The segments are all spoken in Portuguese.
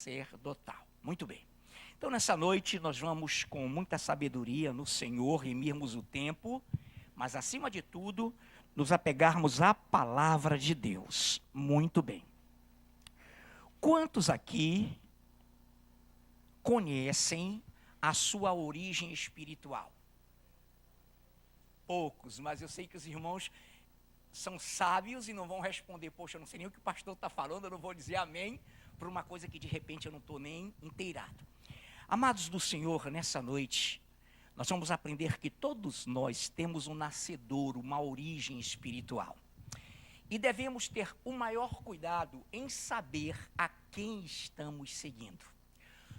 sacerdotal. Muito bem. Então, nessa noite, nós vamos, com muita sabedoria no Senhor, remirmos o tempo, mas, acima de tudo, nos apegarmos à palavra de Deus. Muito bem. Quantos aqui conhecem a sua origem espiritual? Poucos, mas eu sei que os irmãos são sábios e não vão responder, poxa, eu não sei nem o que o pastor está falando, eu não vou dizer amém, por uma coisa que de repente eu não estou nem inteirado. Amados do Senhor, nessa noite, nós vamos aprender que todos nós temos um nascedor, uma origem espiritual. E devemos ter o maior cuidado em saber a quem estamos seguindo.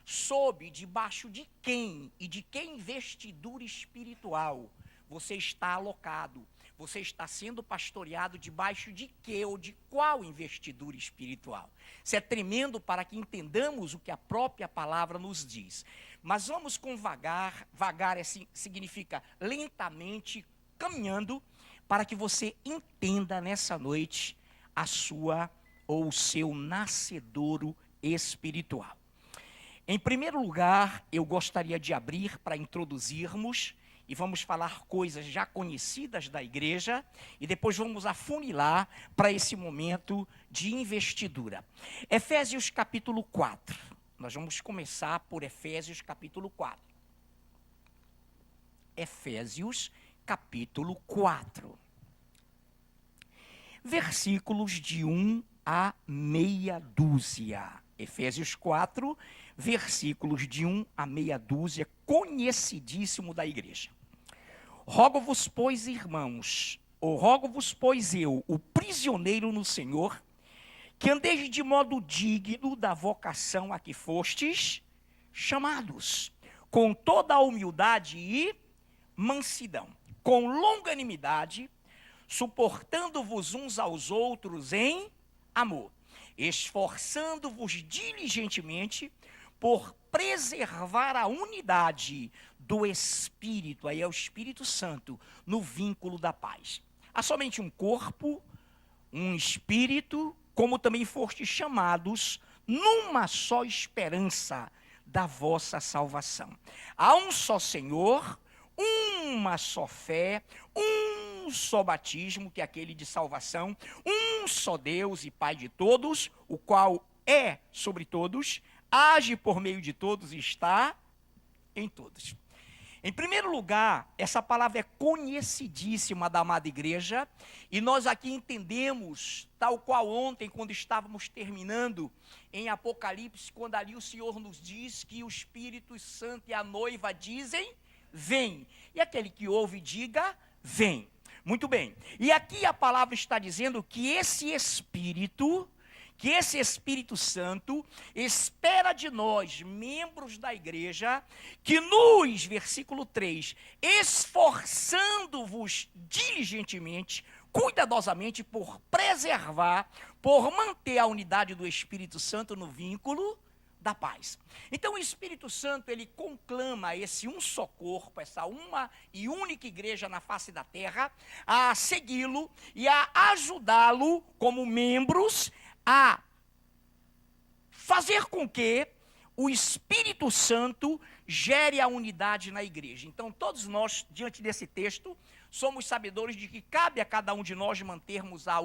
Sob, debaixo de quem e de que investidura espiritual você está alocado. Você está sendo pastoreado debaixo de que ou de qual investidura espiritual? Isso é tremendo para que entendamos o que a própria palavra nos diz. Mas vamos com vagar assim, significa lentamente, caminhando, para que você entenda nessa noite a sua ou o seu nascedouro espiritual. Em primeiro lugar, eu gostaria de abrir para introduzirmos e vamos falar coisas já conhecidas da igreja e depois vamos afunilar para esse momento de investidura. Efésios capítulo 4. Nós vamos começar por Efésios capítulo 4. Efésios capítulo 4. Versículos de 1 a meia dúzia. Efésios 4, versículos de 1 a meia dúzia, conhecidíssimo da igreja. Rogo-vos, pois, irmãos, ou rogo-vos, pois eu, o prisioneiro no Senhor, que andeis de modo digno da vocação a que fostes chamados, com toda a humildade e mansidão, com longanimidade, suportando-vos uns aos outros em amor, esforçando-vos diligentemente por preservar a unidade do Espírito, aí é o Espírito Santo, no vínculo da paz. Há somente um corpo, um Espírito, como também fostes chamados numa só esperança da vossa salvação. Há um só Senhor, uma só fé, um só batismo, que é aquele de salvação, um só Deus e Pai de todos, o qual é sobre todos, age por meio de todos e está em todos. Em primeiro lugar, essa palavra é conhecidíssima da amada igreja, e nós aqui entendemos, tal qual ontem, quando estávamos terminando em Apocalipse, quando ali o Senhor nos diz que o Espírito Santo e a noiva dizem, vem. E aquele que ouve, diga, vem. Muito bem. E aqui a palavra está dizendo que esse Espírito Santo espera de nós, membros da igreja, que nos, versículo 3, esforçando-vos diligentemente, cuidadosamente por preservar, por manter a unidade do Espírito Santo no vínculo da paz. Então o Espírito Santo, ele conclama esse um só corpo, essa uma e única igreja na face da terra, a segui-lo e a ajudá-lo como membros a fazer com que o Espírito Santo gere a unidade na igreja. Então, todos nós, diante desse texto, somos sabedores de que cabe a cada um de nós mantermos a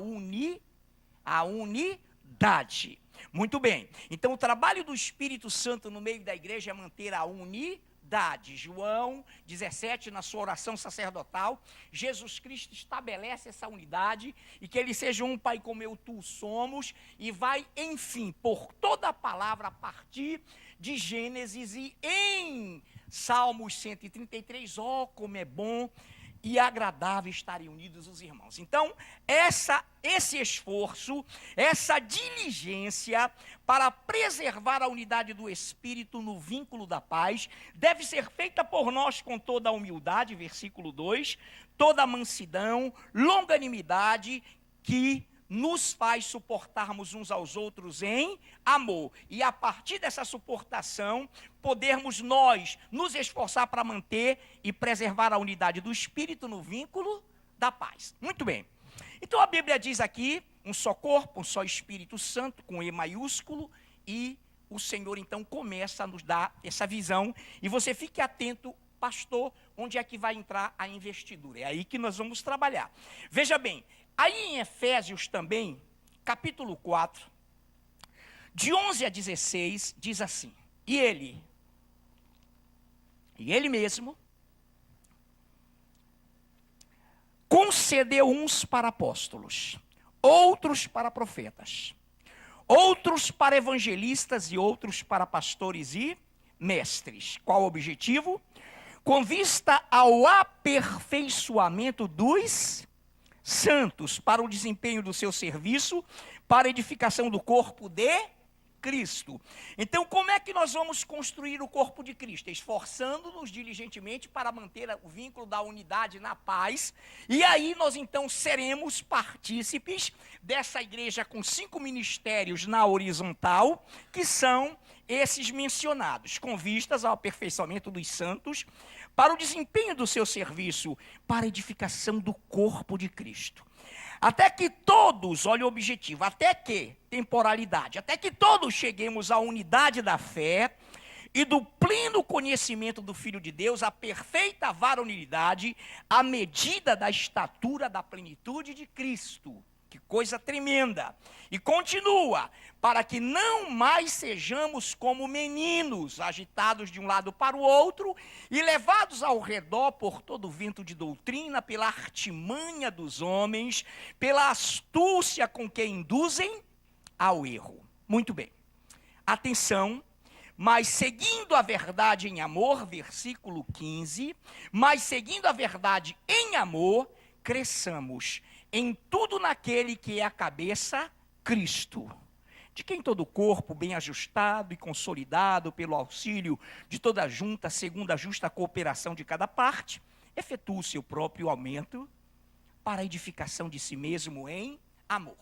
unidade. Muito bem. Então, o trabalho do Espírito Santo no meio da igreja é manter a unidade. João 17, na sua oração sacerdotal, Jesus Cristo estabelece essa unidade e que ele seja um Pai como eu, tu somos, e vai, enfim, por toda a palavra a partir de Gênesis e em Salmos 133, como é bom e agradável estarem unidos os irmãos. Então, esse esforço, essa diligência para preservar a unidade do Espírito no vínculo da paz, deve ser feita por nós com toda a humildade, versículo 2, toda a mansidão, longanimidade, que nos faz suportarmos uns aos outros em amor. E a partir dessa suportação, podermos nós nos esforçar para manter e preservar a unidade do Espírito no vínculo da paz. Muito bem. Então a Bíblia diz aqui, um só corpo, um só Espírito Santo, com E maiúsculo, e o Senhor então começa a nos dar essa visão, e você fique atento, pastor, onde é que vai entrar a investidura. É aí que nós vamos trabalhar. Veja bem, aí em Efésios também, capítulo 4, de 11 a 16, diz assim: e ele mesmo concedeu uns para apóstolos, outros para profetas, outros para evangelistas e outros para pastores e mestres. Qual o objetivo? Com vista ao aperfeiçoamento dos santos, para o desempenho do seu serviço, para a edificação do corpo de Cristo. Então, como é que nós vamos construir o corpo de Cristo? Esforçando-nos diligentemente para manter o vínculo da unidade na paz, e aí nós então seremos partícipes dessa igreja com 5 ministérios na horizontal, que são esses mencionados, com vistas ao aperfeiçoamento dos santos, para o desempenho do seu serviço, para a edificação do corpo de Cristo. Até que todos, olha o objetivo, até que, temporalidade, até que todos cheguemos à unidade da fé e do pleno conhecimento do Filho de Deus, à perfeita varonilidade, à medida da estatura da plenitude de Cristo. Que coisa tremenda. E continua, para que não mais sejamos como meninos, agitados de um lado para o outro e levados ao redor por todo o vento de doutrina, pela artimanha dos homens, pela astúcia com que induzem ao erro. Muito bem. Atenção, mas seguindo a verdade em amor, versículo 15, mas seguindo a verdade em amor, cresçamos em tudo naquele que é a cabeça, Cristo, de quem todo o corpo, bem ajustado e consolidado pelo auxílio de toda a junta, segundo a justa cooperação de cada parte, efetua o seu próprio aumento para a edificação de si mesmo em amor.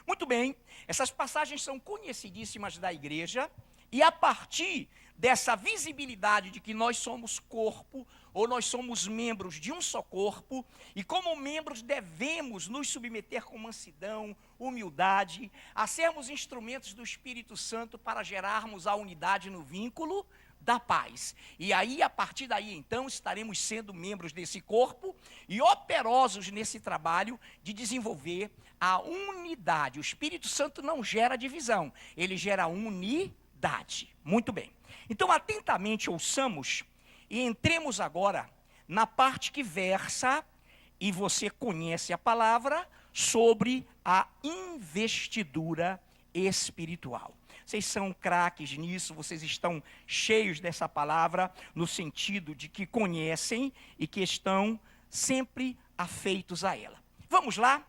Muito bem, essas passagens são conhecidíssimas da igreja, e a partir dessa visibilidade de que nós somos corpo, ou nós somos membros de um só corpo, e como membros devemos nos submeter com mansidão, humildade, a sermos instrumentos do Espírito Santo para gerarmos a unidade no vínculo da paz. E aí, a partir daí, então, estaremos sendo membros desse corpo e operosos nesse trabalho de desenvolver a unidade. O Espírito Santo não gera divisão, ele gera unidade. Muito bem. Então, atentamente ouçamos e entremos agora na parte que versa, e você conhece a palavra, sobre a investidura espiritual. Vocês são craques nisso, vocês estão cheios dessa palavra, no sentido de que conhecem e que estão sempre afeitos a ela. Vamos lá?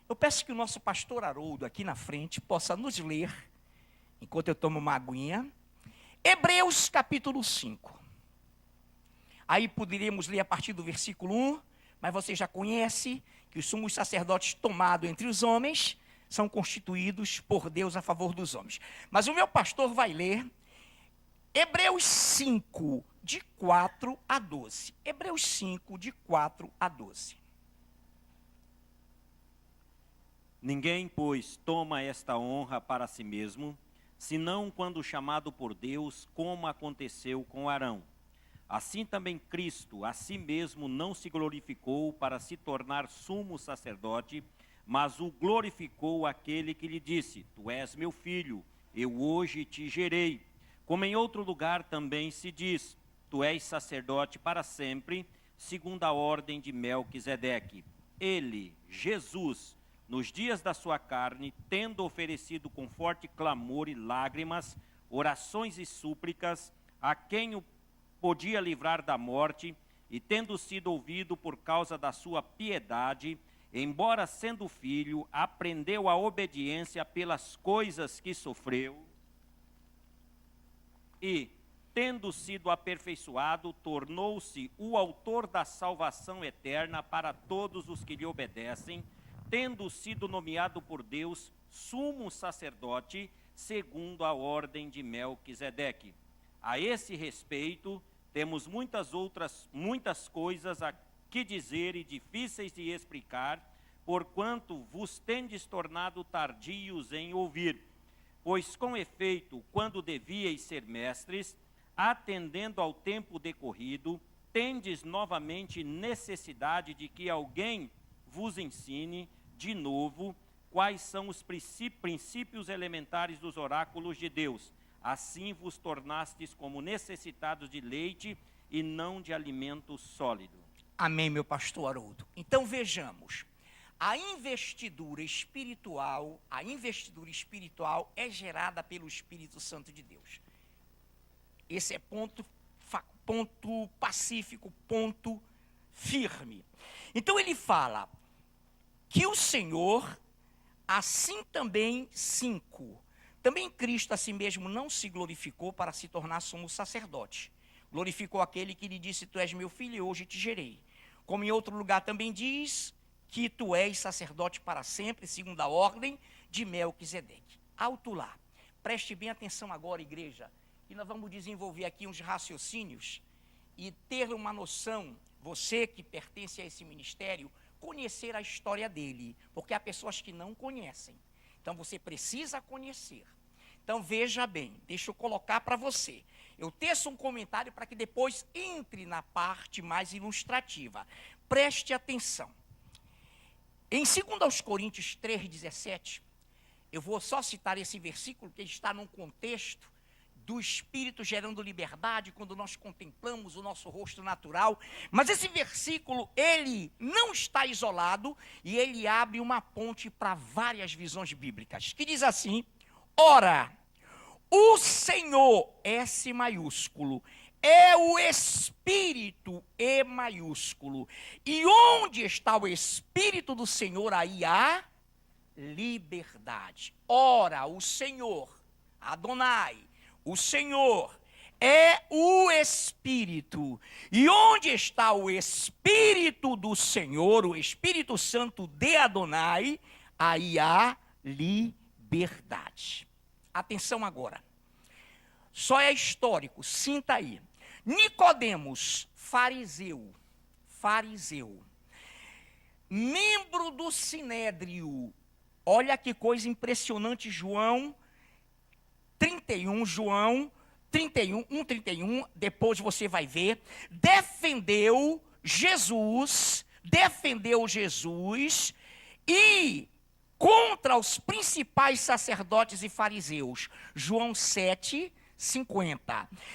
Eu peço que o nosso pastor Haroldo, aqui na frente, possa nos ler, enquanto eu tomo uma aguinha, Hebreus capítulo 5. Aí poderíamos ler a partir do versículo 1, mas você já conhece que os sumos sacerdotes tomados entre os homens são constituídos por Deus a favor dos homens. Mas o meu pastor vai ler Hebreus 5, de 4 a 12. Hebreus 5, de 4 a 12. Ninguém, pois, toma esta honra para si mesmo, senão quando chamado por Deus, como aconteceu com Arão. Assim também Cristo a si mesmo não se glorificou para se tornar sumo sacerdote, mas o glorificou aquele que lhe disse: Tu és meu filho, eu hoje te gerei. Como em outro lugar também se diz: Tu és sacerdote para sempre, segundo a ordem de Melquisedeque. Ele, Jesus, nos dias da sua carne, tendo oferecido com forte clamor e lágrimas, orações e súplicas, a quem o podia livrar da morte, e tendo sido ouvido por causa da sua piedade, embora sendo filho, aprendeu a obediência pelas coisas que sofreu, e, tendo sido aperfeiçoado, tornou-se o autor da salvação eterna para todos os que lhe obedecem, tendo sido nomeado por Deus sumo sacerdote, segundo a ordem de Melquisedeque. A esse respeito, temos muitas coisas a que dizer e difíceis de explicar, porquanto vos tendes tornado tardios em ouvir. Pois, com efeito, quando devíeis ser mestres, atendendo ao tempo decorrido, tendes novamente necessidade de que alguém vos ensine, de novo, quais são os princípios elementares dos oráculos de Deus. Assim vos tornastes como necessitados de leite e não de alimento sólido. Amém, meu pastor Haroldo. Então vejamos, a investidura espiritual é gerada pelo Espírito Santo de Deus. Esse é ponto pacífico, ponto firme. Então ele fala que o Senhor, assim também, 5, também Cristo a si mesmo não se glorificou para se tornar sumo sacerdote. Glorificou aquele que lhe disse, tu és meu filho e hoje te gerei. Como em outro lugar também diz que tu és sacerdote para sempre, segundo a ordem de Melquisedeque. Alto lá. Preste bem atenção agora, igreja, que nós vamos desenvolver aqui uns raciocínios e ter uma noção, você que pertence a esse ministério, conhecer a história dele, porque há pessoas que não conhecem. Então você precisa conhecer. Então veja bem, deixa eu colocar para você. Eu teço um comentário para que depois entre na parte mais ilustrativa. Preste atenção. Em 2 Coríntios 3,17, eu vou só citar esse versículo que está num contexto do Espírito gerando liberdade, quando nós contemplamos o nosso rosto natural. Mas esse versículo, ele não está isolado e ele abre uma ponte para várias visões bíblicas, que diz assim, ora, o Senhor, S maiúsculo, é o Espírito, E maiúsculo. E onde está o Espírito do Senhor, aí há liberdade. Ora, o Senhor, Adonai, o Senhor é o Espírito. E onde está o Espírito do Senhor, o Espírito Santo de Adonai, aí há liberdade. Atenção agora. Só é histórico, sinta aí. Nicodemos, fariseu, membro do Sinédrio. Olha que coisa impressionante, João 31, 31, depois você vai ver, defendeu Jesus e contra os principais sacerdotes e fariseus. João 7:50.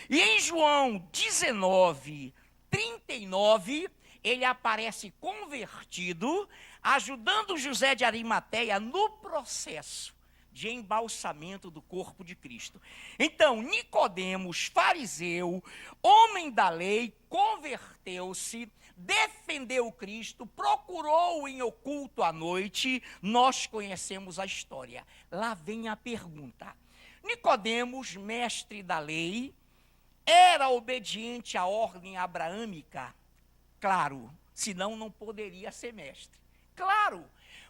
E em João 19:39, ele aparece convertido, ajudando José de Arimateia no processo de embalsamento do corpo de Cristo. Então, Nicodemos, fariseu, homem da lei, converteu-se, defendeu Cristo, procurou em oculto à noite. Nós conhecemos a história. Lá vem a pergunta. Nicodemos, mestre da lei, era obediente à ordem abraâmica? Claro, senão não poderia ser mestre. Claro.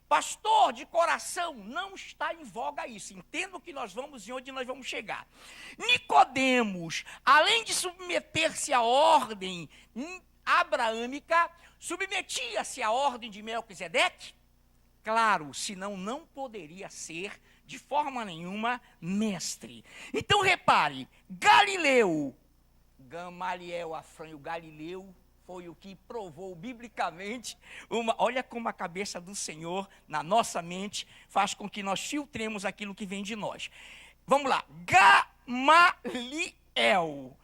Pastor, de coração, não está em voga isso. Entendo que nós vamos e onde nós vamos chegar. Nicodemos, além de submeter-se à ordem abraâmica, submetia-se à ordem de Melquisedeque? Claro, senão não poderia ser, de forma nenhuma, mestre. Então repare, Galileu, Gamaliel, Afrânio Galileu, foi o que provou biblicamente, olha como a cabeça do Senhor, na nossa mente, faz com que nós filtremos aquilo que vem de nós. Vamos lá, Gamaliel,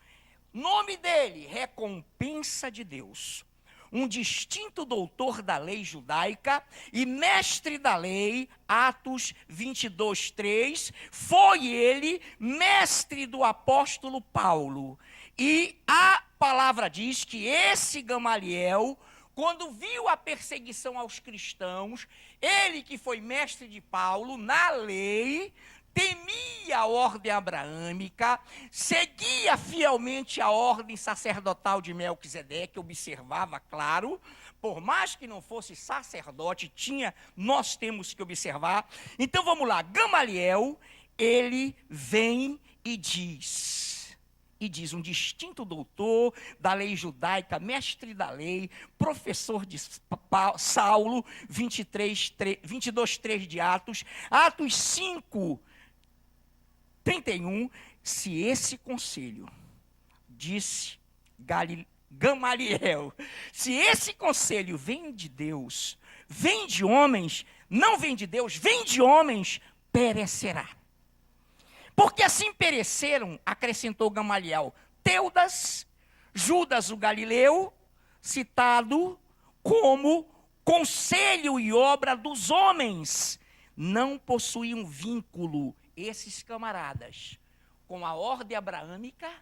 nome dele, recompensa de Deus. Um distinto doutor da lei judaica e mestre da lei, Atos 22:3, foi ele mestre do apóstolo Paulo. E a palavra diz que esse Gamaliel, quando viu a perseguição aos cristãos, ele que foi mestre de Paulo na lei, temia a ordem abraâmica, seguia fielmente a ordem sacerdotal de Melquisedeque, observava, claro, por mais que não fosse sacerdote, nós temos que observar. Então vamos lá, Gamaliel, ele vem e diz, um distinto doutor da lei judaica, mestre da lei, professor de Saulo, 22:3 de Atos, Atos 5, 31, se esse conselho, disse Gamaliel, se esse conselho vem de Deus, vem de homens, não vem de Deus, vem de homens, perecerá. Porque assim pereceram, acrescentou Gamaliel, Teudas, Judas o Galileu, citado como conselho e obra dos homens, não possuíam vínculo, esses camaradas, com a ordem abraâmica,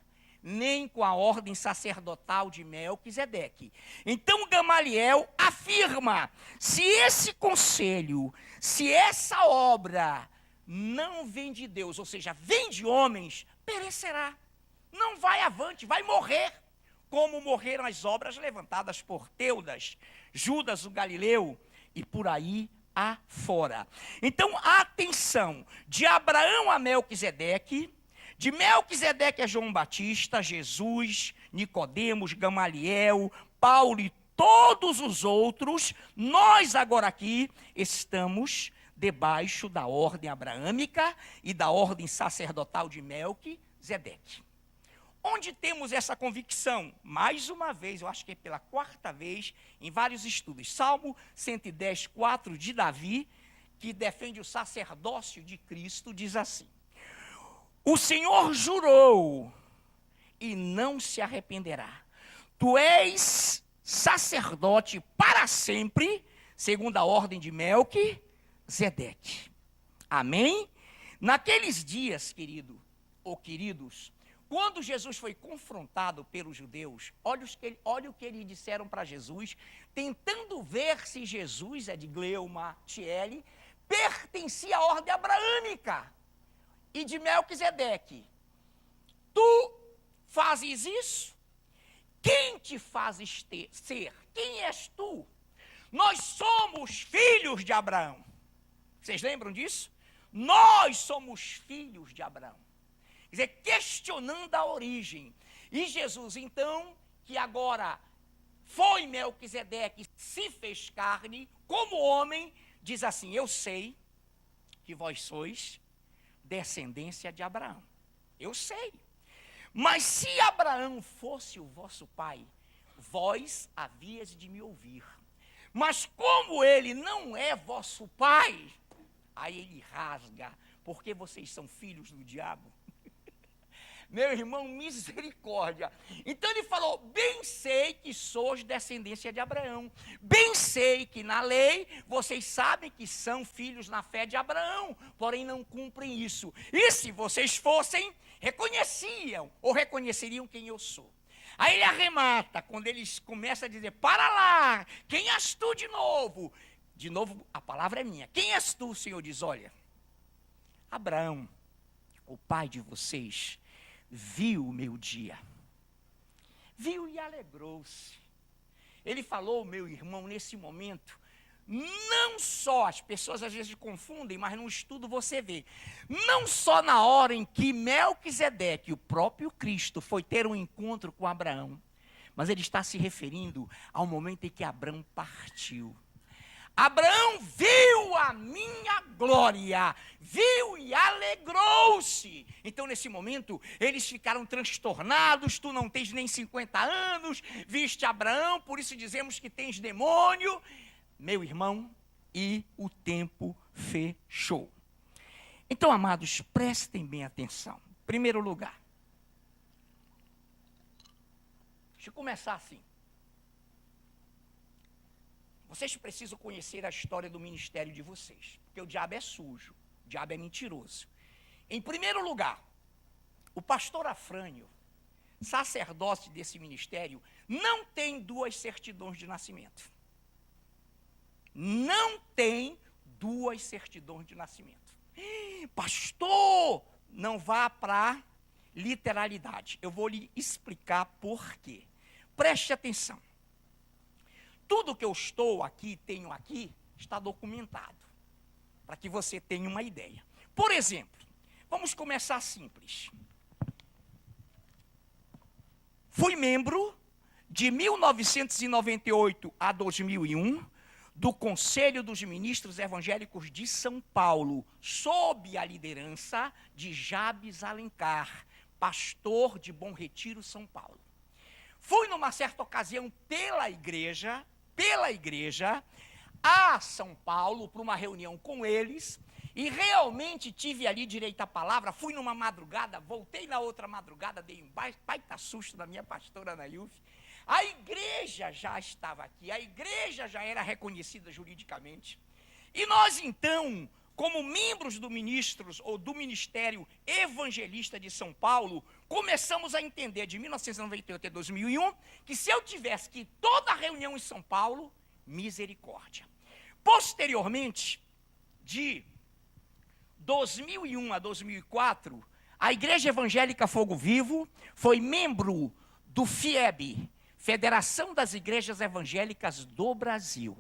nem com a ordem sacerdotal de Melquisedeque. Então Gamaliel afirma, se esse conselho, se essa obra não vem de Deus, ou seja, vem de homens, perecerá. Não vai avante, vai morrer, como morreram as obras levantadas por Teudas, Judas o Galileu e por aí afora. Então, atenção, de Abraão a Melquisedeque, de Melquisedeque a João Batista, Jesus, Nicodemos, Gamaliel, Paulo e todos os outros, nós agora aqui estamos debaixo da ordem abraâmica e da ordem sacerdotal de Melquisedeque. Onde temos essa convicção? Mais uma vez, eu acho que é pela quarta vez, em vários estudos. Salmo 110, 4 de Davi, que defende o sacerdócio de Cristo, diz assim: o Senhor jurou e não se arrependerá. Tu és sacerdote para sempre, segundo a ordem de Melquisedeque. Amém? Naqueles dias, querido, ou queridos, quando Jesus foi confrontado pelos judeus, olha o que eles disseram para Jesus, tentando ver se Jesus, é de Gleuma, Tiele, pertencia à ordem abraâmica e de Melquisedeque. Tu fazes isso? Quem te fazes ser? Quem és tu? Nós somos filhos de Abraão. Vocês lembram disso? Nós somos filhos de Abraão. Quer dizer, questionando a origem. E Jesus, então, que agora foi Melquisedeque, se fez carne, como homem, diz assim: eu sei que vós sois descendência de Abraão. Eu sei. Mas se Abraão fosse o vosso pai, vós havíeis de me ouvir. Mas como ele não é vosso pai, aí ele rasga, porque vocês são filhos do diabo. Meu irmão, misericórdia. Então ele falou, bem sei que sois descendência de Abraão. Bem sei que na lei vocês sabem que são filhos na fé de Abraão, porém não cumprem isso. E se vocês fossem, reconheciam ou reconheceriam quem eu sou. Aí ele arremata, quando eles começam a dizer, para lá, quem és tu de novo? De novo, a palavra é minha. Quem és tu? O Senhor diz, olha, Abraão, o pai de vocês, viu o meu dia, viu e alegrou-se. Ele falou, meu irmão, nesse momento, não só, as pessoas às vezes confundem, mas no estudo você vê, não só na hora em que Melquisedeque, o próprio Cristo, foi ter um encontro com Abraão, mas ele está se referindo ao momento em que Abraão partiu. Abraão viu a minha glória, viu e alegrou-se. Então, nesse momento, eles ficaram transtornados. Tu não tens nem 50 anos, viste Abraão, por isso dizemos que tens demônio. Meu irmão, e o tempo fechou. Então, amados, prestem bem atenção. Em primeiro lugar, deixa eu começar assim. Vocês precisam conhecer a história do ministério de vocês, porque o diabo é sujo, o diabo é mentiroso. Em primeiro lugar, o pastor Afrânio, sacerdote desse ministério, não tem 2 certidões de nascimento. Não tem 2 certidões de nascimento. Pastor, não vá para literalidade. Eu vou lhe explicar por quê. Preste atenção. Tudo que eu tenho aqui, está documentado, para que você tenha uma ideia. Por exemplo, vamos começar simples. Fui membro de 1998 a 2001 do Conselho dos Ministros Evangélicos de São Paulo, sob a liderança de Jabes Alencar, pastor de Bom Retiro, São Paulo. Fui numa certa ocasião pela igreja a São Paulo para uma reunião com eles e realmente tive ali direito à palavra. Fui numa madrugada, voltei na outra madrugada, dei um baita susto na minha pastora Nailf. A igreja já estava aqui, a igreja já era reconhecida juridicamente. E nós então, como membros do Ministério Evangelista de São Paulo, começamos a entender de 1998 a 2001 que se eu tivesse que ir toda reunião em São Paulo, misericórdia. Posteriormente, de 2001 a 2004, a Igreja Evangélica Fogo Vivo foi membro do FIEB, Federação das Igrejas Evangélicas do Brasil.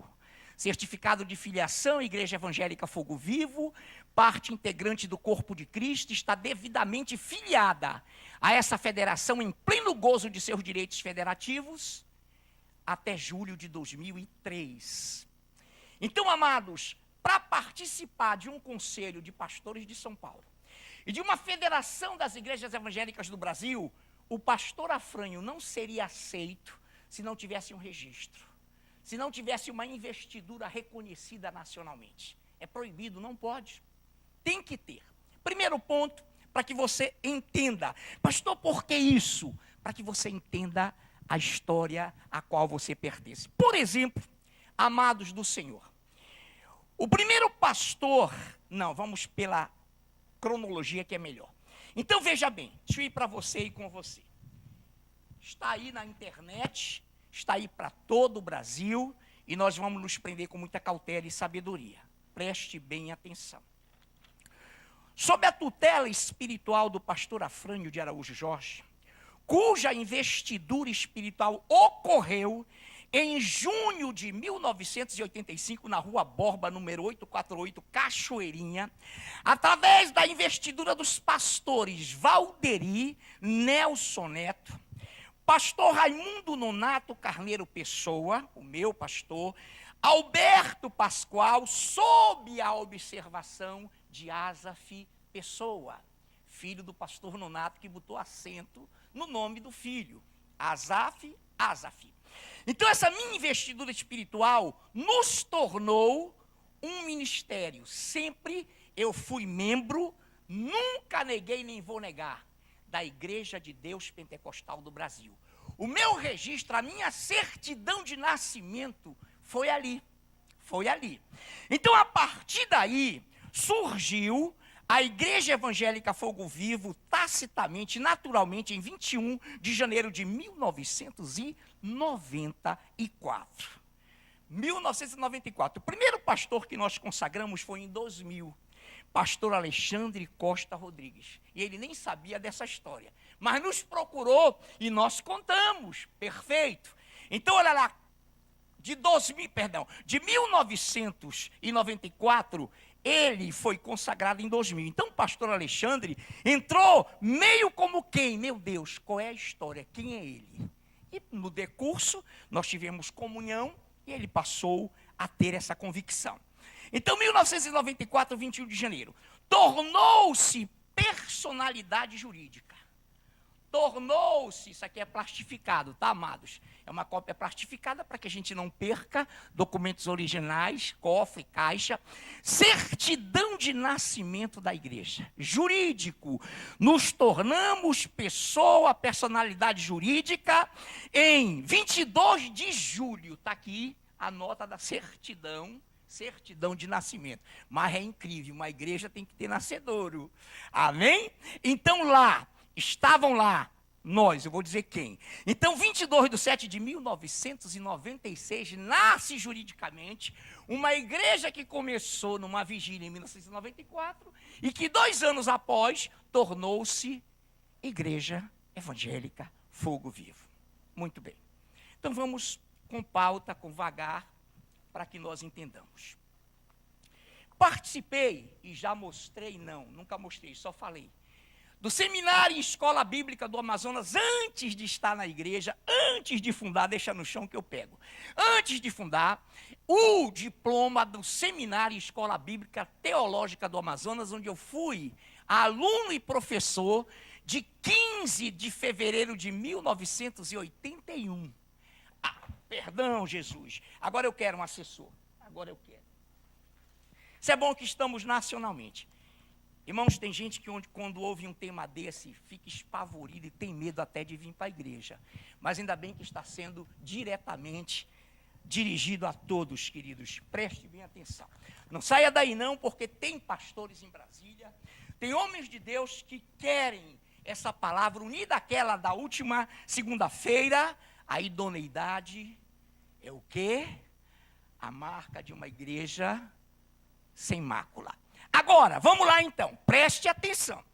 Certificado de filiação, Igreja Evangélica Fogo Vivo, parte integrante do Corpo de Cristo, está devidamente filiada a essa federação em pleno gozo de seus direitos federativos até julho de 2003. Então, amados, para participar de um conselho de pastores de São Paulo e de uma federação das igrejas evangélicas do Brasil, o pastor Afrânio não seria aceito se não tivesse um registro, se não tivesse uma investidura reconhecida nacionalmente. É proibido, não pode. Tem que ter. Primeiro ponto, para que você entenda. Pastor, por que isso? Para que você entenda a história a qual você pertence. Por exemplo, amados do Senhor, o primeiro pastor... Não, vamos pela cronologia que é melhor. Então, veja bem, deixa eu ir para você e com você. Está aí na internet, está aí para todo o Brasil, e nós vamos nos prender com muita cautela e sabedoria. Preste bem atenção. Sob a tutela espiritual do pastor Afrânio de Araújo Jorge, cuja investidura espiritual ocorreu em junho de 1985, na Rua Borba, número 848, Cachoeirinha, através da investidura dos pastores Valderi, Nelson Neto, pastor Raimundo Nonato Carneiro Pessoa, o meu pastor, Alberto Pascoal, sob a observação de Asaf Pessoa, filho do pastor Nonato, que botou acento no nome do filho, Asaf. Então, essa minha investidura espiritual nos tornou um ministério. Sempre eu fui membro, nunca neguei nem vou negar, da Igreja de Deus Pentecostal do Brasil. O meu registro, a minha certidão de nascimento foi ali. Então, a partir daí, surgiu a Igreja Evangélica Fogo Vivo, tacitamente, naturalmente, em 21 de janeiro de 1994. 1994. O primeiro pastor que nós consagramos foi em 2000. Pastor Alexandre Costa Rodrigues. E ele nem sabia dessa história. Mas nos procurou e nós contamos. Perfeito. Então, olha lá. De 1994, ele foi consagrado em 2000. Então, o pastor Alexandre entrou meio como quem? Meu Deus, qual é a história? Quem é ele? E no decurso, nós tivemos comunhão e ele passou a ter essa convicção. Então, 1994, 21 de janeiro, tornou-se personalidade jurídica. Tornou-se, isso aqui é plastificado, tá, amados? É uma cópia plastificada para que a gente não perca documentos originais, cofre, caixa. Certidão de nascimento da igreja. Jurídico. Nos tornamos personalidade jurídica em 22 de julho. Está aqui a nota da certidão de nascimento. Mas é incrível, uma igreja tem que ter nascedouro. Amém? Então estavam lá, eu vou dizer quem. Então, 22/7/1996, nasce juridicamente uma igreja que começou numa vigília em 1994 e que 2 anos após tornou-se Igreja Evangélica Fogo Vivo. Muito bem. Então, vamos com pauta, com vagar, para que nós entendamos. Participei, e já mostrei, nunca mostrei, só falei, do Seminário e Escola Bíblica do Amazonas, antes de estar na igreja, antes de fundar, deixa no chão que eu pego, antes de fundar, o diploma do Seminário e Escola Bíblica Teológica do Amazonas, onde eu fui aluno e professor de 15 de fevereiro de 1981. Perdão, Jesus. Agora eu quero um assessor. Agora eu quero. Isso é bom que estamos nacionalmente. Irmãos, tem gente que quando ouve um tema desse, fica espavorido e tem medo até de vir para a igreja. Mas ainda bem que está sendo diretamente dirigido a todos, queridos. Preste bem atenção. Não saia daí não, porque tem pastores em Brasília, tem homens de Deus que querem essa palavra unida àquela da última segunda-feira. A idoneidade é o quê? A marca de uma igreja sem mácula. Agora, vamos lá então, preste atenção.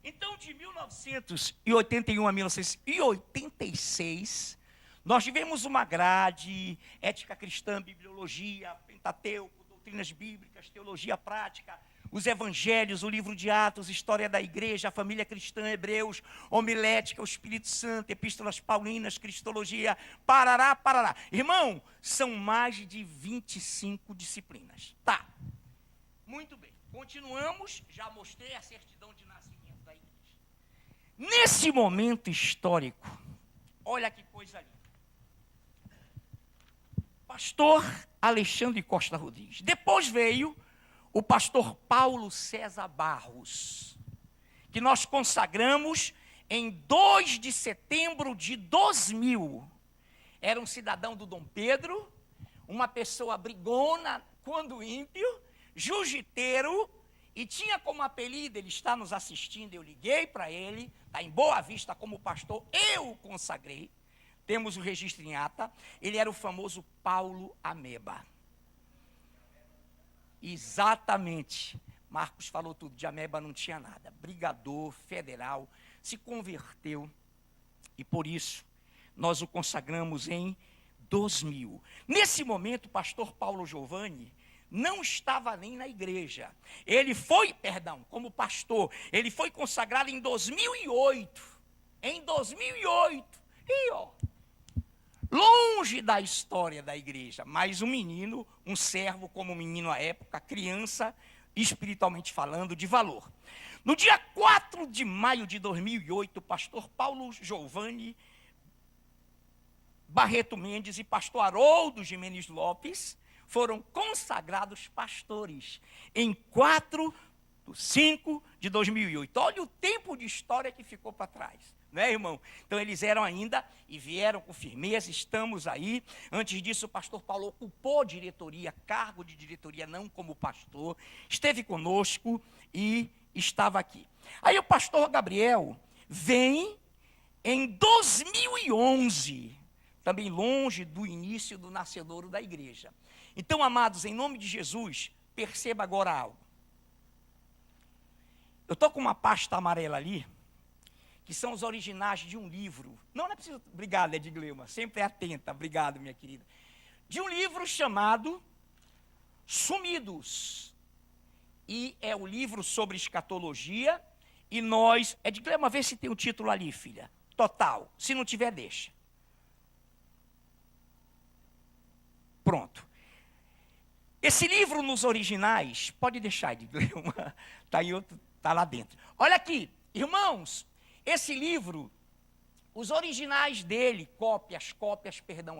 Então, de 1981 a 1986, nós tivemos uma grade, ética cristã, bibliologia, Pentateuco, doutrinas bíblicas, teologia prática, os evangelhos, o livro de Atos, história da igreja, a família cristã, Hebreus, homilética, o Espírito Santo, epístolas paulinas, cristologia, parará, parará. Irmão, são mais de 25 disciplinas. Tá. Muito bem, continuamos, já mostrei a certidão de nascimento da igreja. Nesse momento histórico, olha que coisa linda. Pastor Alexandre Costa Rodrigues. Depois veio o pastor Paulo César Barros, que nós consagramos em 2 de setembro de 2000. Era um cidadão do Dom Pedro, uma pessoa brigona, quando ímpio, jiu-jiteiro, e tinha como apelido, ele está nos assistindo, eu liguei para ele, está em Boa Vista como pastor, eu o consagrei, temos o registro em ata, ele era o famoso Paulo Ameba. Exatamente, Marcos falou tudo, de Ameba não tinha nada, brigador, federal, se converteu, e por isso nós o consagramos em 2000. Nesse momento, o pastor Paulo Giovanni não estava nem na igreja. Ele foi, como pastor, ele foi consagrado em 2008. Em 2008. E ó, longe da história da igreja, mas um menino, um servo como menino à época, criança, espiritualmente falando, de valor. No dia 4 de maio de 2008, o pastor Paulo Giovanni Barreto Mendes e pastor Haroldo Jimenez Lopes foram consagrados pastores em 4/5 de 2008. Olha o tempo de história que ficou para trás, não é, irmão? Então eles eram ainda e vieram com firmeza, estamos aí. Antes disso, o pastor Paulo ocupou diretoria, cargo de diretoria, não como pastor, esteve conosco e estava aqui. Aí o pastor Gabriel vem em 2011, também longe do início do nascedouro da igreja. Então, amados, em nome de Jesus, perceba agora algo. Eu estou com uma pasta amarela ali, que são os originais de um livro. Não é preciso, obrigado, Edgleuma, sempre atenta, obrigado, minha querida. De um livro chamado Sumidos. E é o livro sobre escatologia, e nós... Edgleuma, vê se tem o título ali, filha. Total, se não tiver, deixa. Pronto. Esse livro nos originais, pode deixar, Edgleuma, está lá dentro. Olha aqui, irmãos, esse livro, os originais dele, cópias,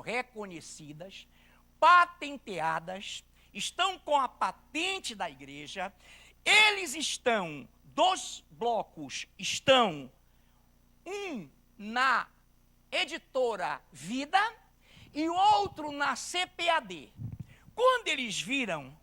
reconhecidas, patenteadas, estão com a patente da igreja, eles estão, 2 blocos estão, um na editora Vida e o outro na CPAD. Quando eles viram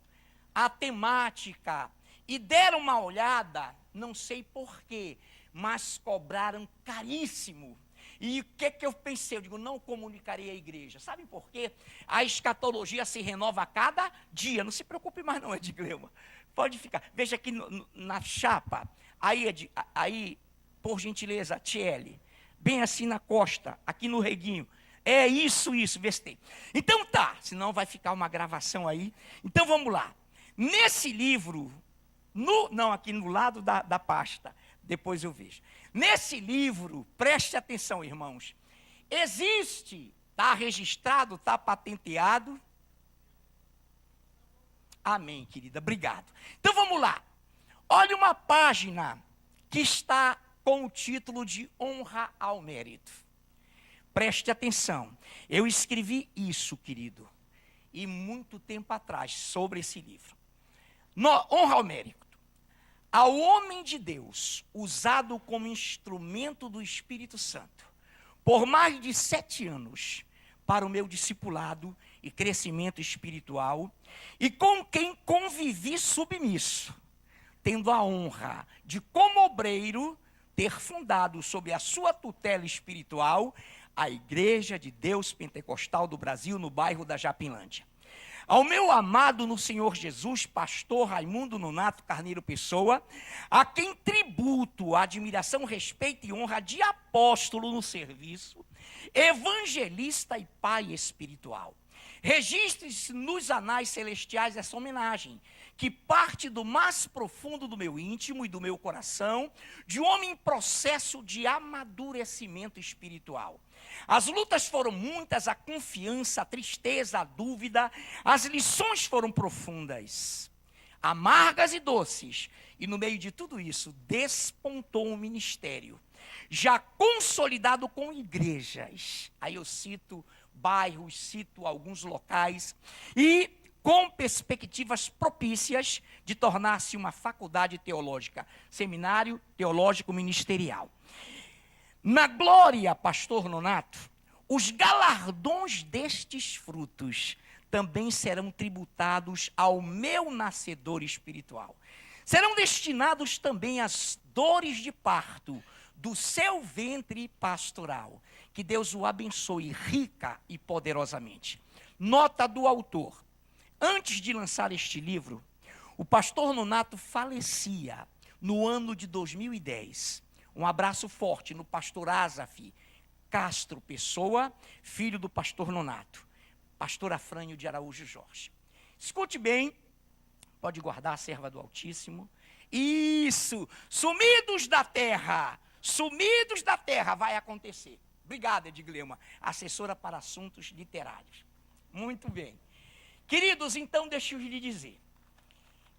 a temática e deram uma olhada, não sei porquê, mas cobraram caríssimo. E o que eu pensei? Eu digo, não comunicarei à igreja. Sabem por quê? A escatologia se renova a cada dia. Não se preocupe mais não, Edgleuma. Pode ficar. Veja aqui na chapa. Aí, por gentileza, Tiele. Bem assim na costa, aqui no reguinho. É isso, vê se tem. Então tá, senão vai ficar uma gravação aí. Então vamos lá. Nesse livro, aqui no lado da pasta, Depois eu vejo. Nesse livro, preste atenção, irmãos, existe, está registrado, está patenteado. Amém, querida, obrigado. Então vamos lá. Olha uma página que está com o título de Honra ao Mérito. Preste atenção. Eu escrevi isso, querido, e muito tempo atrás, sobre esse livro. Honra ao Mérito. Ao homem de Deus, usado como instrumento do Espírito Santo, por mais de 7 anos, para o meu discipulado e crescimento espiritual, e com quem convivi submisso, tendo a honra de, como obreiro, ter fundado sob a sua tutela espiritual a Igreja de Deus Pentecostal do Brasil, no bairro da Japinlândia. Ao meu amado no Senhor Jesus, pastor Raimundo Nonato Carneiro Pessoa, a quem tributo admiração, respeito e honra de apóstolo no serviço, evangelista e pai espiritual. Registre-se nos anais celestiais essa homenagem, que parte do mais profundo do meu íntimo e do meu coração, de um homem em processo de amadurecimento espiritual. As lutas foram muitas, a confiança, a tristeza, a dúvida, as lições foram profundas, amargas e doces, e no meio de tudo isso, despontou um ministério, já consolidado com igrejas. Aí eu cito bairros, cito alguns locais, e com perspectivas propícias de tornar-se uma faculdade teológica, seminário teológico ministerial. Na glória, pastor Nonato, os galardões destes frutos também serão tributados ao meu nascedor espiritual. Serão destinados também às dores de parto do seu ventre pastoral. Que Deus o abençoe rica e poderosamente. Nota do autor. Antes de lançar este livro, o pastor Nonato falecia no ano de 2010. Um abraço forte no pastor Azaf Castro Pessoa, filho do pastor Nonato. Pastor Afrânio de Araújo Jorge. Escute bem, pode guardar a serva do Altíssimo. Isso, sumidos da terra vai acontecer. Obrigado, Edglema, assessora para assuntos literários. Muito bem. Queridos, então deixa eu lhe dizer,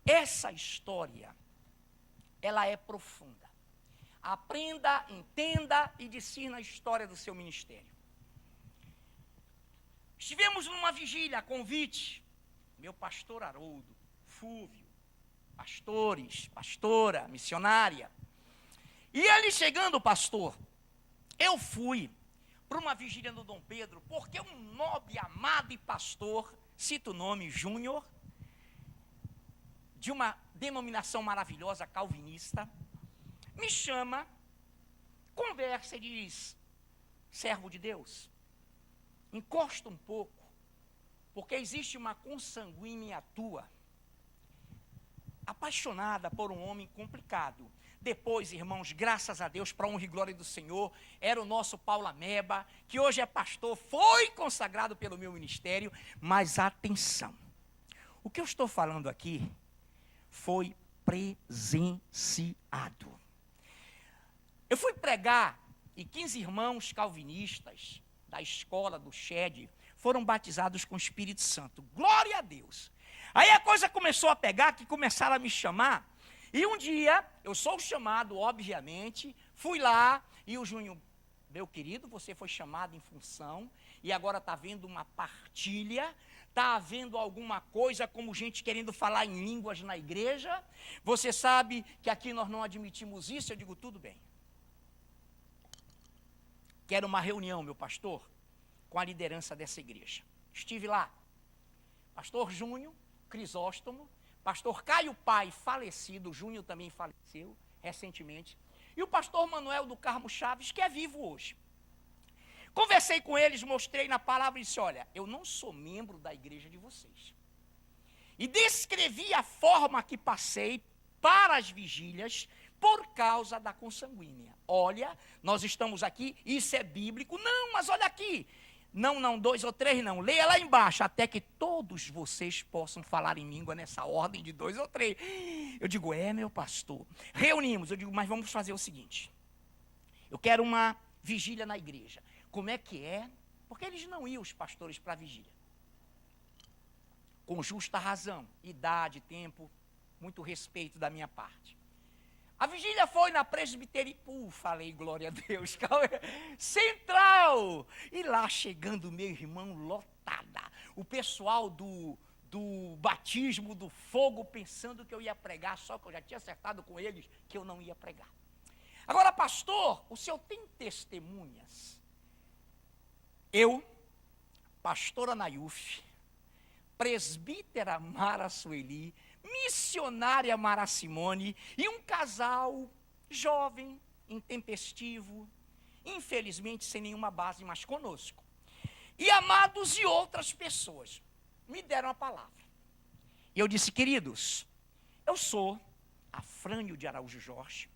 essa história, ela é profunda. Aprenda, entenda e discirna a história do seu ministério. Estivemos numa vigília, a convite, meu pastor Haroldo, Fúvio, pastores, pastora, missionária. E ele chegando, pastor, eu fui para uma vigília no Dom Pedro, porque um nobre, amado e pastor, cito o nome, Júnior, de uma denominação maravilhosa, calvinista, me chama, conversa e diz, servo de Deus, encosta um pouco, porque existe uma consanguínea tua, apaixonada por um homem complicado. Depois, irmãos, graças a Deus, para a honra e glória do Senhor, era o nosso Paulo Ameba, que hoje é pastor, foi consagrado pelo meu ministério, mas atenção, o que eu estou falando aqui foi presenciado. Eu fui pregar e 15 irmãos calvinistas da escola do Shed foram batizados com o Espírito Santo. Glória a Deus. Aí a coisa começou a pegar, que começaram a me chamar. E um dia, eu sou chamado, obviamente, fui lá e o Júnior, meu querido, você foi chamado em função e agora está havendo uma partilha, está havendo alguma coisa como gente querendo falar em línguas na igreja. Você sabe que aqui nós não admitimos isso. Eu digo, tudo bem. Quero uma reunião, meu pastor, com a liderança dessa igreja. Estive lá. Pastor Júnior, Crisóstomo, pastor Caio Pai, falecido, Júnior também faleceu recentemente, e o pastor Manuel do Carmo Chaves, que é vivo hoje. Conversei com eles, mostrei na palavra e disse, olha, eu não sou membro da igreja de vocês. E descrevi a forma que passei para as vigílias por causa da consanguínea. Olha, nós estamos aqui, isso é bíblico. Não, mas olha aqui, Não, 2 ou 3 não. Leia lá embaixo, até que todos vocês possam falar em língua nessa ordem de 2 ou 3. Eu digo, meu pastor. Reunimos, eu digo, mas vamos fazer o seguinte. Eu quero uma vigília na igreja. Como é que é? Porque eles não iam, os pastores, para a vigília. Com justa razão, idade, tempo, muito respeito da minha parte. A vigília foi na presbiteria, falei glória a Deus, central. E lá chegando meu irmão, lotada. O pessoal do batismo, do fogo, pensando que eu ia pregar, só que eu já tinha acertado com eles que eu não ia pregar. Agora, pastor, o senhor tem testemunhas? Eu, pastora Nayuf, presbítera Mara Sueli, missionária Mara Simone e um casal jovem, intempestivo, infelizmente sem nenhuma base, mas conosco. E amados e outras pessoas me deram a palavra. E eu disse, queridos, eu sou Afrânio de Araújo Jorge,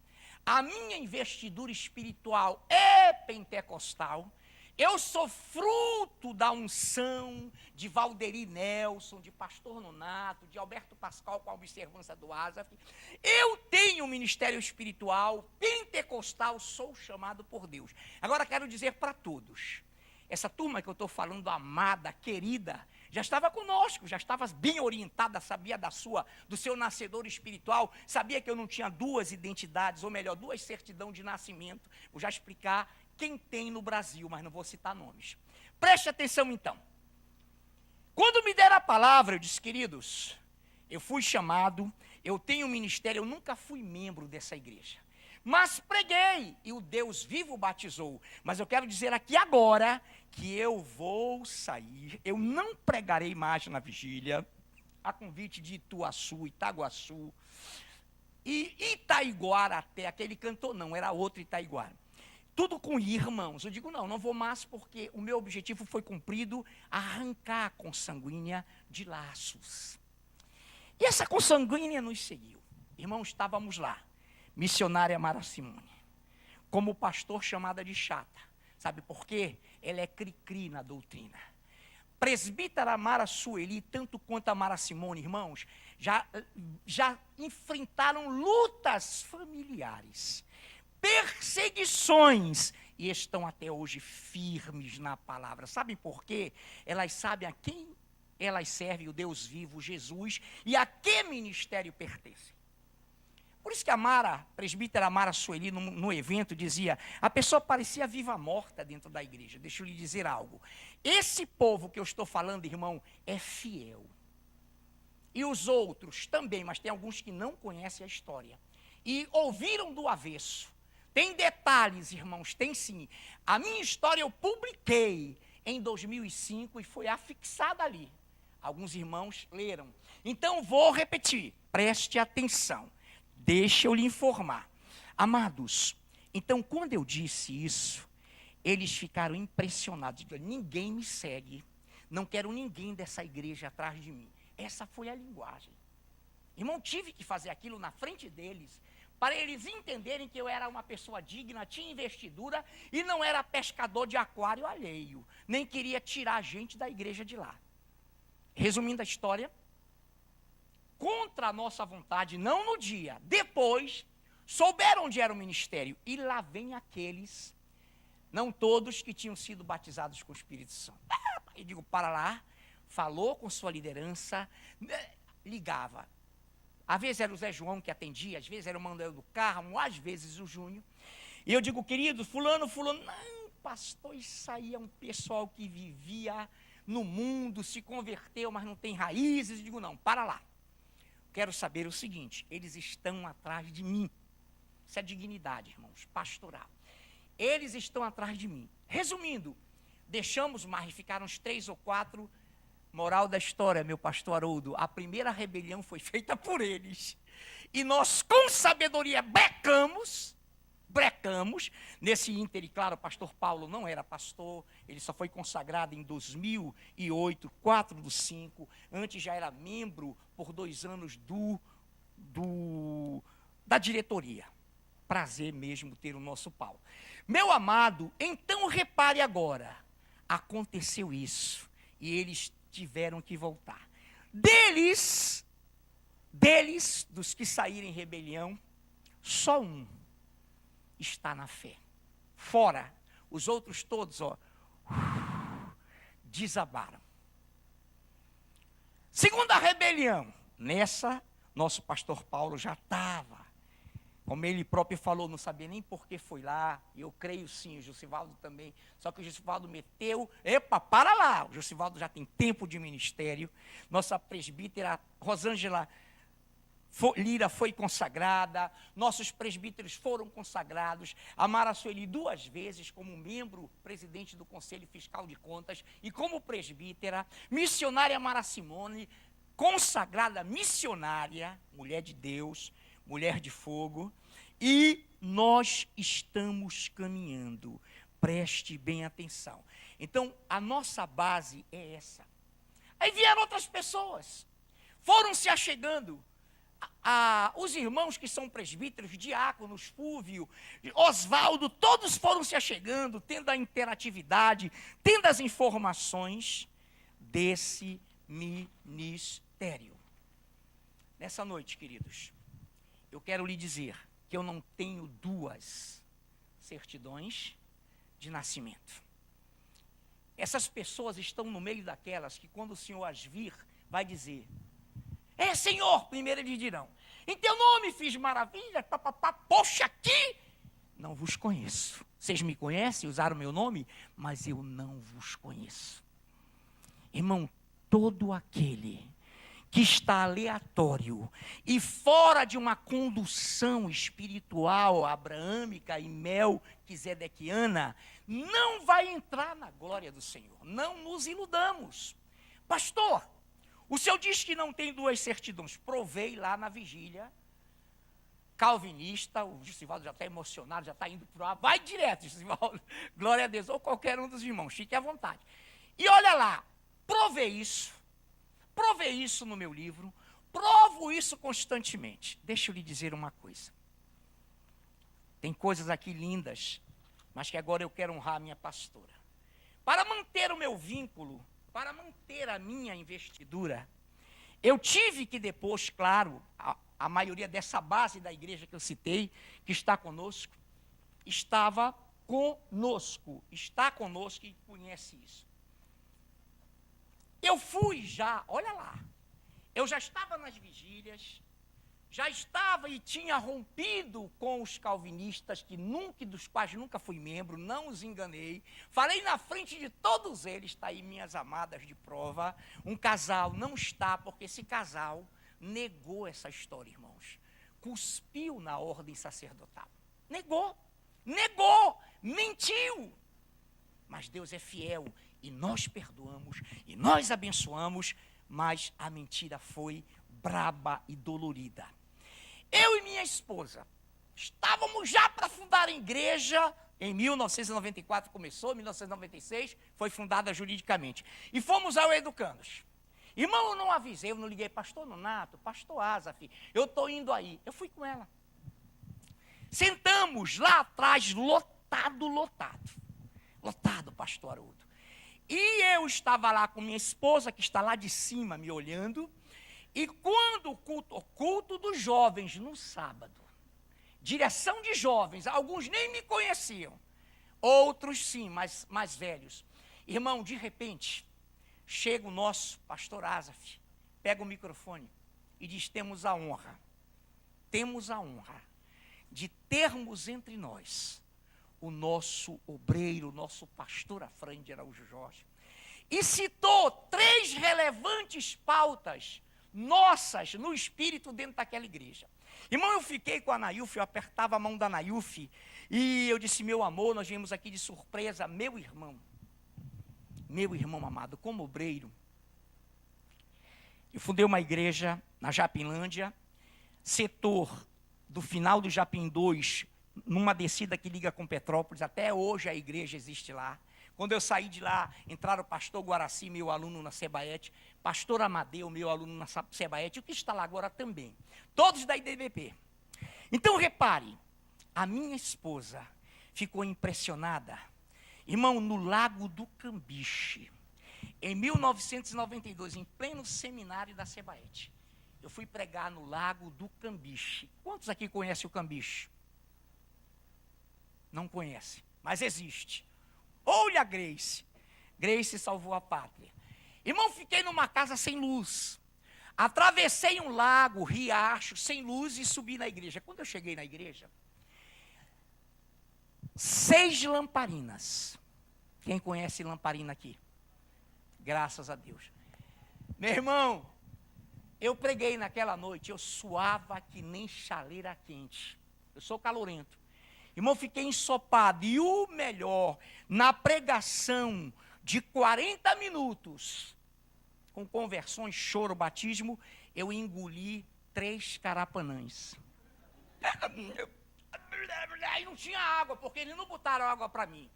a minha investidura espiritual é pentecostal. Eu sou fruto da unção de Valderi Nelson, de Pastor Nonato, de Alberto Pascal com a observância do Asaf. Eu tenho um ministério espiritual pentecostal, sou chamado por Deus. Agora quero dizer para todos, essa turma que eu estou falando, amada, querida, já estava conosco, já estava bem orientada, sabia do seu nascedor espiritual, sabia que eu não tinha 2 identidades, ou melhor, 2 certidões de nascimento. Vou já explicar quem tem no Brasil, mas não vou citar nomes. Preste atenção então. Quando me deram a palavra, eu disse, queridos, eu fui chamado, eu tenho um ministério, eu nunca fui membro dessa igreja. Mas preguei, e o Deus vivo batizou. Mas eu quero dizer aqui agora, que eu vou sair, eu não pregarei mais na vigília, a convite de Ituaçu, Itaguaçu, e Itaiguara até, aquele cantor não, era outro Itaiguara. Tudo com irmãos. Eu digo, não vou mais porque o meu objetivo foi cumprido, arrancar a consanguínea de laços. E essa consanguínea nos seguiu. Irmãos, estávamos lá. Missionária Mara Simone. Como pastor chamada de chata. Sabe por quê? Ela é cri-cri na doutrina. Presbítera Mara Sueli, tanto quanto a Mara Simone, irmãos, já enfrentaram lutas familiares, perseguições, e estão até hoje firmes na palavra. Sabem por quê? Elas sabem a quem elas servem, o Deus vivo, Jesus, e a que ministério pertence. Por isso que a presbítera Mara Sueli, no evento, dizia, a pessoa parecia viva morta dentro da igreja. Deixa eu lhe dizer algo. Esse povo que eu estou falando, irmão, é fiel. E os outros também, mas tem alguns que não conhecem a história. E ouviram do avesso. Tem detalhes, irmãos, tem sim. A minha história eu publiquei em 2005 e foi afixada ali. Alguns irmãos leram. Então vou repetir, preste atenção. Deixa eu lhe informar. Amados, então quando eu disse isso, eles ficaram impressionados. Ninguém me segue, não quero ninguém dessa igreja atrás de mim. Essa foi a linguagem. Irmão, tive que fazer aquilo na frente deles, para eles entenderem que eu era uma pessoa digna, tinha investidura e não era pescador de aquário alheio, nem queria tirar a gente da igreja de lá. Resumindo a história, contra a nossa vontade, não no dia, depois, souberam onde era o ministério, e lá vem aqueles, não todos, que tinham sido batizados com o Espírito Santo. Eu digo, para lá, falou com sua liderança, ligava. Às vezes era o Zé João que atendia, às vezes era o Manuel do Carmo, às vezes o Júnior. E eu digo, querido, fulano, não, pastor, isso aí é um pessoal que vivia no mundo, se converteu, mas não tem raízes. Eu digo, não, para lá. Quero saber o seguinte, eles estão atrás de mim. Isso é dignidade, irmãos, pastoral. Eles estão atrás de mim. Resumindo, deixamos mais, ficaram uns 3 ou 4. Moral da história, meu pastor Haroldo, a primeira rebelião foi feita por eles. E nós, com sabedoria, brecamos. Nesse ínter, claro, o pastor Paulo não era pastor, ele só foi consagrado em 2008, 4/5. Antes já era membro por 2 anos da diretoria. Prazer mesmo ter o nosso Paulo. Meu amado, então repare agora. aconteceu isso. E eles tiveram que voltar. Deles, dos que saíram em rebelião, só um está na fé. Fora, os outros todos, desabaram. Segunda rebelião. Nessa, nosso pastor Paulo já estava. Como ele próprio falou, não sabia nem por que foi lá. E eu creio sim, o Josivaldo também. Só que o Josivaldo meteu. Epa, para lá! O Josivaldo já tem tempo de ministério. Nossa presbítera Rosângela Lira foi consagrada. Nossos presbíteros foram consagrados. A Mara Sueli 2 vezes como membro, presidente do Conselho Fiscal de Contas. E como presbítera, missionária Mara Simone, consagrada missionária, mulher de Deus, mulher de fogo, e nós estamos caminhando. Preste bem atenção. Então, a nossa base é essa. Aí vieram outras pessoas, foram se achegando. Os irmãos que são presbíteros, diáconos, Fúvio, Osvaldo, todos foram se achegando, tendo a interatividade, tendo as informações desse ministério. Nessa noite, queridos, eu quero lhe dizer que eu não tenho 2 certidões de nascimento. Essas pessoas estão no meio daquelas que, quando o Senhor as vir, vai dizer: Senhor, primeiro eles dirão, em teu nome fiz maravilha, poxa, aqui não vos conheço. Vocês me conhecem, usaram meu nome, mas eu não vos conheço. Irmão, todo aquele que está aleatório e fora de uma condução espiritual abraâmica e melquisedequiana, não vai entrar na glória do Senhor. Não nos iludamos. Pastor, o senhor diz que não tem 2 certidões. Provei lá na vigília. Calvinista, o Gisivaldo já está emocionado, já está indo para lá. Vai direto, Gisivaldo. Glória a Deus. Ou qualquer um dos irmãos, fique à vontade. E olha lá, provei isso no meu livro, provo isso constantemente. Deixa eu lhe dizer uma coisa. Tem coisas aqui lindas, mas que agora eu quero honrar a minha pastora. Para manter o meu vínculo, para manter a minha investidura, eu tive que depois, claro, a maioria dessa base da igreja que eu citei, que está conosco, está conosco e conhece isso. Eu fui já, olha lá, eu já estava nas vigílias, já estava e tinha rompido com os calvinistas, dos quais nunca fui membro, não os enganei. Falei na frente de todos eles, está aí minhas amadas de prova. Um casal não está, porque esse casal negou essa história, irmãos. Cuspiu na ordem sacerdotal. Negou, mentiu. Mas Deus é fiel e nós perdoamos e nós abençoamos, mas a mentira foi braba e dolorida. Eu e minha esposa estávamos já para fundar a igreja. Em 1994 começou, em 1996 foi fundada juridicamente. E fomos ao Educandos. Irmão, eu não avisei, eu não liguei, pastor Nonato, pastor Azaf, eu estou indo aí. Eu fui com ela. Sentamos lá atrás, lotado, pastor Haroldo. E eu estava lá com minha esposa, que está lá de cima me olhando. E quando o culto dos jovens, no sábado, direção de jovens, alguns nem me conheciam, outros sim, mas mais velhos. Irmão, de repente, chega o nosso pastor Azaf, pega o microfone e diz: temos a honra de termos entre nós o nosso obreiro, o nosso pastor Afrânio de Araújo Jorge. E citou 3 relevantes pautas nossas no espírito dentro daquela igreja. Irmão, eu fiquei com a Nailfe, eu apertava a mão da Nailfe e eu disse: meu amor, nós viemos aqui de surpresa, meu irmão amado, como obreiro. Eu fundei uma igreja na Japinlândia, setor do final do Japim 2, numa descida que liga com Petrópolis. Até hoje a igreja existe lá. Quando eu saí de lá, entraram o pastor Guaraci, meu aluno na Sebaete, pastor Amadeu, meu aluno na Sebaete, o que está lá agora também. Todos da IDBP. Então, repare, a minha esposa ficou impressionada Irmão, no Lago do Cambiche, em 1992, em pleno seminário da Sebaete, eu fui pregar no Lago do Cambiche. Quantos aqui conhecem o Cambiche? Não conhece, mas existe. Olha a Grace. Grace salvou a pátria. Irmão, fiquei numa casa sem luz. Atravessei um lago, riacho, sem luz e subi na igreja. Quando eu cheguei na igreja, 6 lamparinas. Quem conhece lamparina aqui? Graças a Deus. Meu irmão, eu preguei naquela noite, eu suava que nem chaleira quente. Eu sou calorento. Irmão, fiquei ensopado. E o melhor, na pregação de 40 minutos, com conversões, choro, batismo, eu engoli 3 carapanãs. Aí não tinha água, porque eles não botaram água para mim.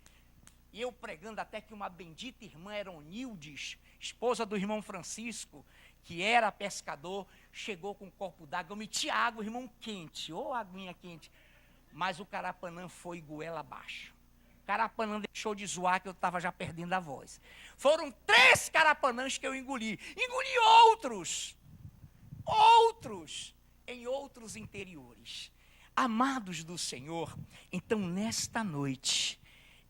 E eu pregando até que uma bendita irmã Eronildes, esposa do irmão Francisco, que era pescador, chegou com um copo d'água. Eu meti água, irmão, quente, ou aguinha quente. Mas o carapanã foi goela abaixo. O carapanã deixou de zoar, que eu estava já perdendo a voz. Foram 3 carapanãs que eu engoli. Engoli outros, em outros interiores. Amados do Senhor, então nesta noite,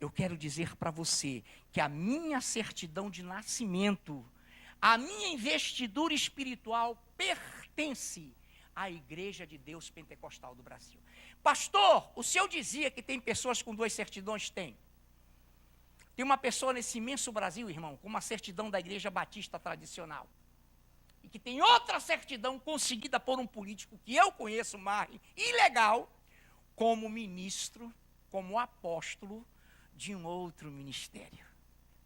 eu quero dizer para você que a minha certidão de nascimento, a minha investidura espiritual pertence à Igreja de Deus Pentecostal do Brasil. Pastor, o senhor dizia que tem pessoas com 2 certidões? Tem. Tem uma pessoa nesse imenso Brasil, irmão, com uma certidão da Igreja Batista tradicional. E que tem outra certidão conseguida por um político que eu conheço, Marre, ilegal, como ministro, como apóstolo de um outro ministério.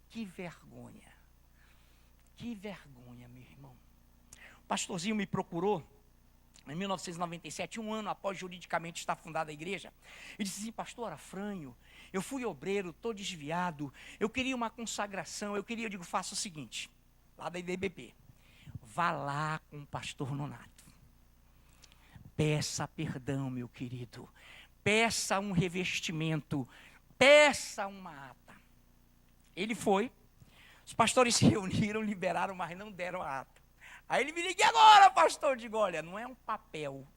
Que vergonha. Que vergonha, meu irmão. O pastorzinho me procurou em 1997, um ano após juridicamente estar fundada a igreja, e disse assim: pastor Afrânio, eu fui obreiro, estou desviado, eu queria uma consagração, eu digo, faça o seguinte, lá da IDBP, vá lá com o pastor Nonato, peça perdão, meu querido, peça um revestimento, peça uma ata. Ele foi, os pastores se reuniram, liberaram, mas não deram a ata. Aí ele me liga: e agora, pastor? Eu digo: olha, não é um papel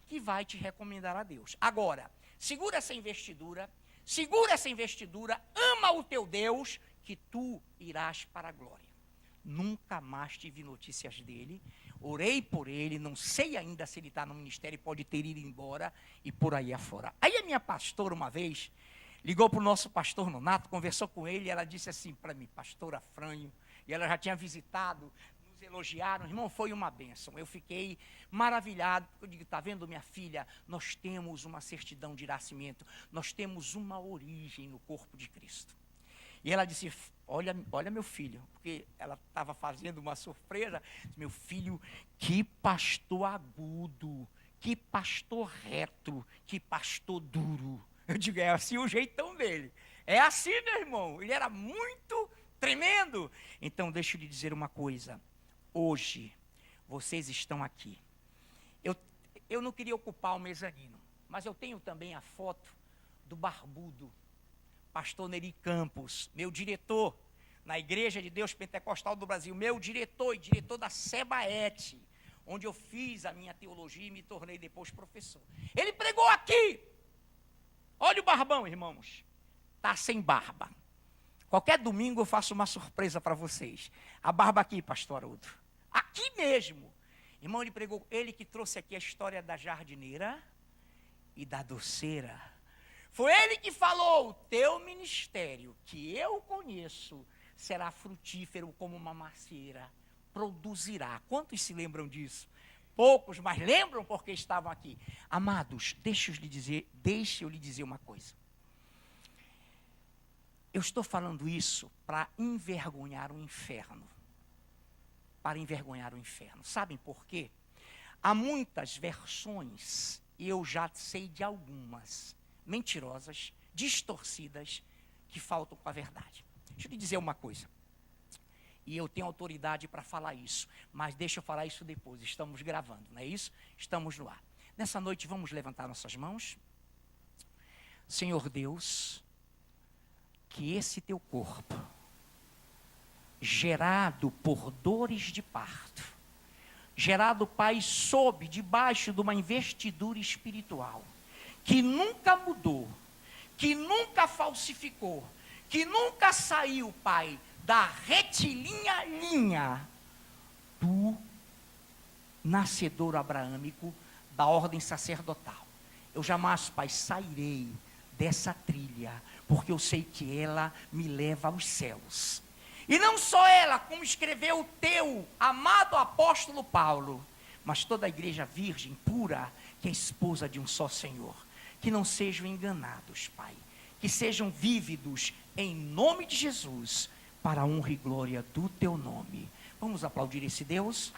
que vai te recomendar a Deus. Agora, segura essa investidura, ama o teu Deus, que tu irás para a glória. Nunca mais tive notícias dele, orei por ele, não sei ainda se ele está no ministério, pode ter ido embora e por aí afora. Aí a minha pastora uma vez ligou para o nosso pastor Nonato, conversou com ele, e ela disse assim para mim: pastor Afrânio, e ela já tinha visitado, nos elogiaram, irmão, foi uma bênção. Eu fiquei maravilhado, porque eu digo: está vendo, minha filha, nós temos uma certidão de nascimento, nós temos uma origem no corpo de Cristo. E ela disse: olha meu filho, porque ela estava fazendo uma surpresa, disse: meu filho, que pastor agudo, que pastor reto, que pastor duro. Eu digo: é assim o jeitão dele, é assim, meu irmão, ele era muito tremendo. Então deixa eu lhe dizer uma coisa, hoje vocês estão aqui, eu não queria ocupar o mezanino, mas eu tenho também a foto do barbudo, pastor Neri Campos, meu diretor na Igreja de Deus Pentecostal do Brasil, meu diretor e diretor da Sebaete, onde eu fiz a minha teologia e me tornei depois professor. Ele pregou aqui, olha o barbão, irmãos, está sem barba. Qualquer domingo eu faço uma surpresa para vocês. A barba aqui, pastor Haroldo. Aqui mesmo. Irmão, ele pregou, ele que trouxe aqui a história da jardineira e da doceira. Foi ele que falou: o teu ministério, que eu conheço, será frutífero como uma macieira, produzirá. Quantos se lembram disso? Poucos, mas lembram porque estavam aqui. Amados, deixa eu lhe dizer uma coisa. Eu estou falando isso para envergonhar o inferno. Para envergonhar o inferno. Sabem por quê? Há muitas versões, e eu já sei de algumas, mentirosas, distorcidas, que faltam com a verdade. Deixa eu lhe dizer uma coisa. E eu tenho autoridade para falar isso, mas deixa eu falar isso depois. Estamos gravando, não é isso? Estamos no ar. Nessa noite vamos levantar nossas mãos. Senhor Deus, que esse teu corpo, gerado por dores de parto, gerado, Pai, debaixo de uma investidura espiritual, que nunca mudou, que nunca falsificou, que nunca saiu, Pai, da retilínea linha do nascedor abraâmico, da ordem sacerdotal. Eu jamais, Pai, sairei dessa trilha, porque eu sei que ela me leva aos céus. E não só ela, como escreveu o teu amado apóstolo Paulo, mas toda a igreja virgem, pura, que é esposa de um só Senhor. Que não sejam enganados, Pai. Que sejam vívidos em nome de Jesus, para a honra e glória do teu nome. Vamos aplaudir esse Deus?